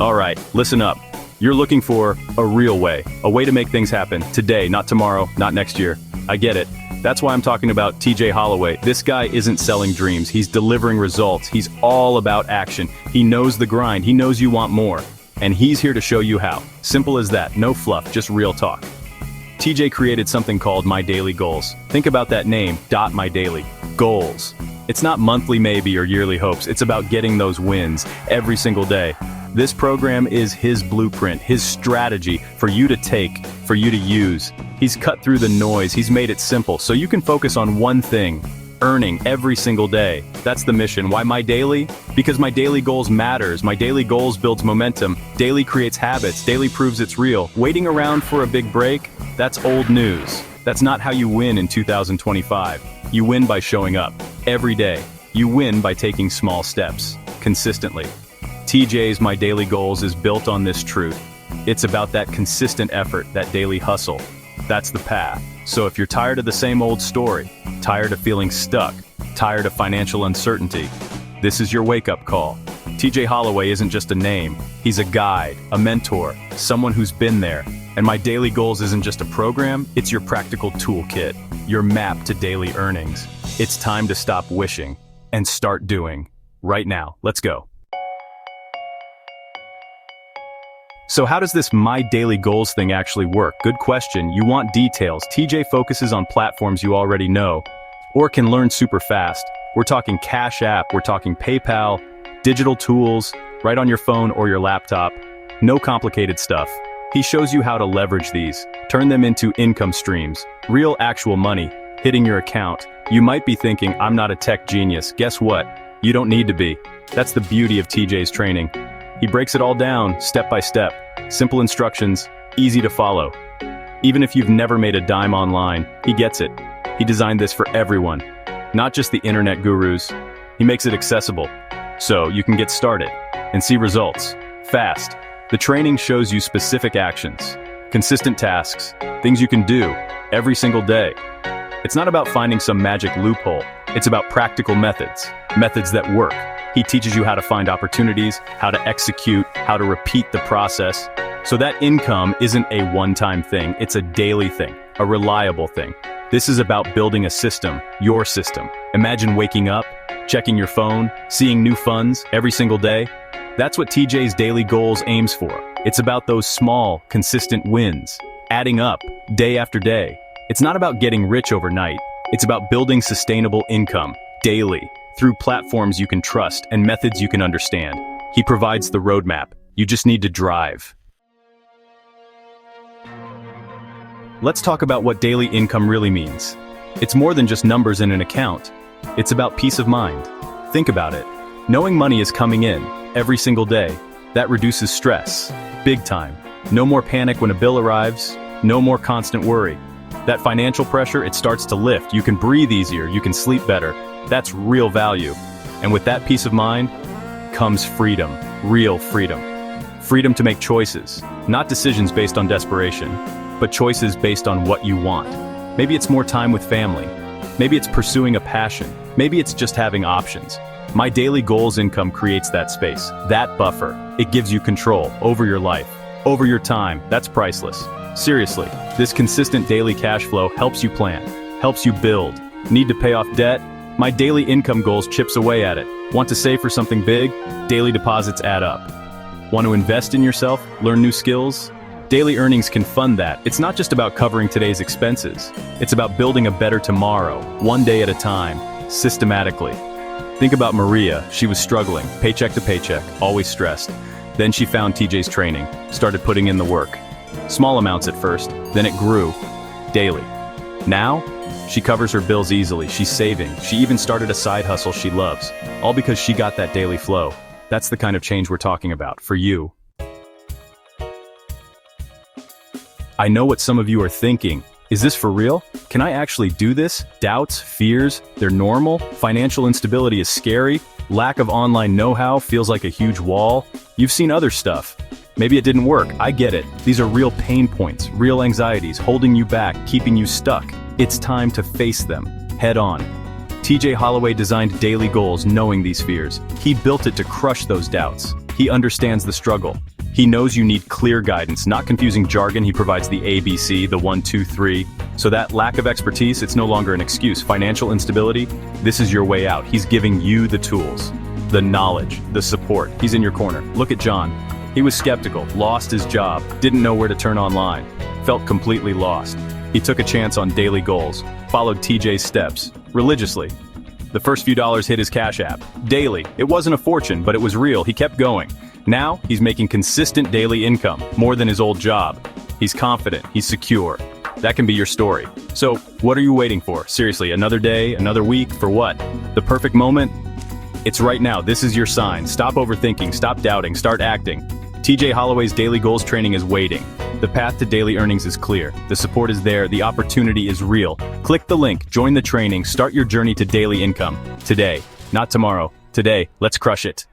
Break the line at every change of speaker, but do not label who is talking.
All right, listen up. You're looking for a real way, a way to make things happen today, not tomorrow, not next year. I get it. That's why I'm talking about TJ Holloway. This guy isn't selling dreams, he's delivering results. He's all about action. He knows the grind, he knows you want more. And he's here to show you how. Simple as that, no fluff, just real talk. TJ created something called My Daily Goals. Think about that name, My Daily. Goals. It's not monthly maybe or yearly hopes, it's about getting those wins every single day. This program is his blueprint, his strategy for you to take, for you to use. He's cut through the noise, he's made it simple, so you can focus on one thing, earning every single day. That's the mission. Why My Daily? Because My Daily Goals matters. My Daily Goals builds momentum. Daily creates habits. Daily proves it's real. Waiting around for a big break? That's old news. That's not how you win in 2025. You win by showing up every day. You win by taking small steps, consistently. TJ's My Daily Goals is built on this truth. It's about that consistent effort, that daily hustle. That's the path. So if you're tired of the same old story, tired of feeling stuck, tired of financial uncertainty, this is your wake-up call. TJ Holloway isn't just a name. He's a guide, a mentor, someone who's been there. And My Daily Goals isn't just a program, it's your practical toolkit, your map to daily earnings. It's time to stop wishing and start doing. Right now, let's go. So how does this My Daily Goals thing actually work? Good question. You want details. TJ focuses on platforms you already know, or can learn super fast. We're talking Cash App, we're talking PayPal, digital tools, right on your phone or your laptop. No complicated stuff. He shows you how to leverage these, turn them into income streams, real actual money, hitting your account. You might be thinking, I'm not a tech genius. Guess what? You don't need to be. That's the beauty of TJ's training. He breaks it all down, step by step. Simple instructions, easy to follow. Even if you've never made a dime online, he gets it. He designed this for everyone, not just the internet gurus. He makes it accessible, so you can get started and see results, fast. The training shows you specific actions, consistent tasks, things you can do every single day. It's not about finding some magic loophole. It's about practical methods, methods that work. He teaches you how to find opportunities, how to execute, how to repeat the process. So that income isn't a one-time thing, it's a daily thing, a reliable thing. This is about building a system, your system. Imagine waking up, checking your phone, seeing new funds every single day. That's what TJ's Daily Goals aims for. It's about those small, consistent wins, adding up day after day. It's not about getting rich overnight. It's about building sustainable income, daily, through platforms you can trust and methods you can understand. He provides the roadmap. You just need to drive. Let's talk about what daily income really means. It's more than just numbers in an account. It's about peace of mind. Think about it. Knowing money is coming in every single day, that reduces stress, big time. No more panic when a bill arrives, no more constant worry. That financial pressure, it starts to lift. You can breathe easier, you can sleep better. That's real value. And with that peace of mind comes freedom, real freedom. Freedom to make choices, not decisions based on desperation, but choices based on what you want. Maybe it's more time with family. Maybe it's pursuing a passion. Maybe it's just having options. My Daily Goals income creates that space, that buffer. It gives you control over your life, over your time. That's priceless. Seriously, this consistent daily cash flow helps you plan, helps you build. Need to pay off debt? My Daily Income Goals chips away at it. Want to save for something big? Daily deposits add up. Want to invest in yourself? Learn new skills? Daily earnings can fund that. It's not just about covering today's expenses. It's about building a better tomorrow, one day at a time, systematically. Think about Maria. She was struggling, paycheck to paycheck, always stressed. Then she found TJ's training, started putting in the work. Small amounts at first, then it grew, daily. Now, she covers her bills easily, she's saving, she even started a side hustle she loves, all because she got that daily flow. That's the kind of change we're talking about, for you. I know what some of you are thinking. Is this for real? Can I actually do this? Doubts, fears, they're normal. Financial instability is scary. Lack of online know-how feels like a huge wall. You've seen other stuff. Maybe it didn't work. I get it. These are real pain points, real anxieties, holding you back, keeping you stuck. It's time to face them, head on. TJ Holloway designed Daily Goals knowing these fears. He built it to crush those doubts. He understands the struggle. He knows you need clear guidance, not confusing jargon. He provides the ABC, the 1, 2, 3. So that lack of expertise, it's no longer an excuse. Financial instability, this is your way out. He's giving you the tools, the knowledge, the support. He's in your corner. Look at John. He was skeptical, lost his job, didn't know where to turn online, felt completely lost. He took a chance on daily goals, followed TJ's steps, religiously. The first few dollars hit his Cash App, daily. It wasn't a fortune, but it was real. He kept going. Now, he's making consistent daily income, more than his old job. He's confident, he's secure. That can be your story. So, what are you waiting for? Seriously, another day, another week, for what? The perfect moment? It's right now. This is your sign. Stop overthinking, stop doubting, start acting. TJ Holloway's Daily Goals training is waiting. The path to daily earnings is clear. The support is there. The opportunity is real. Click the link, join the training, start your journey to daily income. Today, not tomorrow. Today, let's crush it.